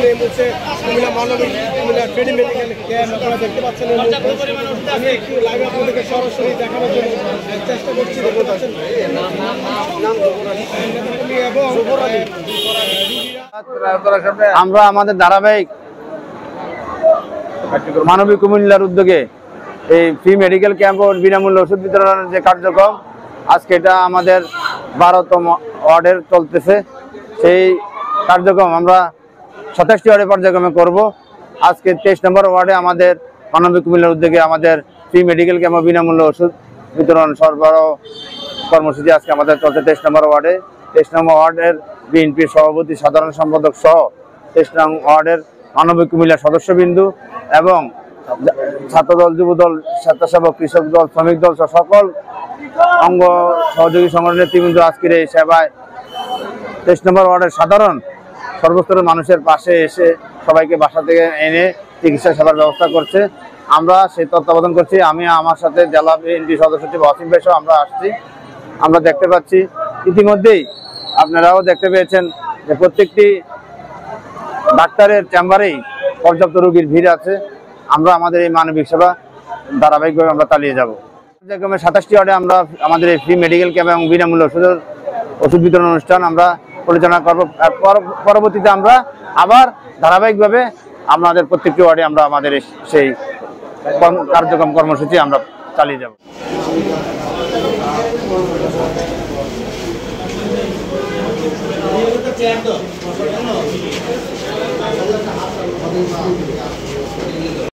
এই মুহূর্তে কুমিল্লা মানবিক কুমিল্লা ট্রেডিং মেডিকেল ক্যাম্প আপনারা দেখতে পাচ্ছেন। আমি একটু লাইভ আপনাদেরকে সরাসরি দেখানোর জন্য চেষ্টা করছি। দেখতে পাচ্ছেন আমরা আমাদের ধারাবাহিক মানবিক কুমিল্লার উদ্যোগে এই ফ্রি মেডিকেল ক্যাম্প ও বিনামূল্যে ওষুধ বিতরণের যে কার্যক্রম আজকে এটা আমাদের 12তম ওয়ার্ডের চলতেছে। সেই কার্যক্রম আমরা 27টি ওয়ার্ডে পর্যায়ক্রমে করব। আজকে 23 নম্বর ওয়ার্ডে আমাদের মানবিক কুমিল্লার উদ্যোগে আমাদের ফ্রি মেডিকেল ক্যাম্প ও বিনামূল্যে ওষুধ বিতরণ সরবরাহ কর্মসূচি আজকে আমাদের চলছে 23 নম্বর ওয়ার্ডে। 23 নম্বর ওয়ার্ডের বিএনপির সভাপতি সাধারণ সম্পাদক সহ 23 নং ওয়ার্ডের মানবিক কুমিল্লার সদস্যবিন্দু এবং ছাত্রদল, যুবদল, স্বেচ্ছাসেবক, কৃষক দল, শ্রমিক দল সহ সকল অঙ্গ সহযোগী সংগঠনের নেতৃবৃন্দ আজকের এই সেবায় 23 নম্বর ওয়ার্ডের সাধারণ সর্বস্তরের মানুষের পাশে এসে সবাইকে বাসা থেকে এনে চিকিৎসা সেবার ব্যবস্থা করছে। আমরা সেই তত্ত্বাবধান করছি। আমি আমার সাথে জেলা বিএনপি সদস্য সচিব ওয়াসিম ভাই সহ আমরা আসছি। আমরা দেখতে পাচ্ছি ইতিমধ্যেই আপনারাও দেখতে পেয়েছেন যে প্রত্যেকটি ডাক্তারের চেম্বারেই পর্যাপ্ত রোগীর ভিড় আছে। আমরা আমাদের এই মানবিক সেবা ধারাবাহিকভাবে আমরা চালিয়ে যাব। পর্যায়ক্রমে 27টি ওয়ার্ডে আমরা আমাদের এই ফ্রি মেডিকেল ক্যাম্প এবং বিনামূল্যে ওষুধ বিতরণ অনুষ্ঠান আমরা পরিচালনা করব। পরবর্তীতে আমরা আবার ধারাবাহিকভাবে আমাদের প্রত্যেকটি ওয়ার্ডে আমরা আমাদের সেই কার্যক্রম কর্মসূচি আমরা চালিয়ে যাব।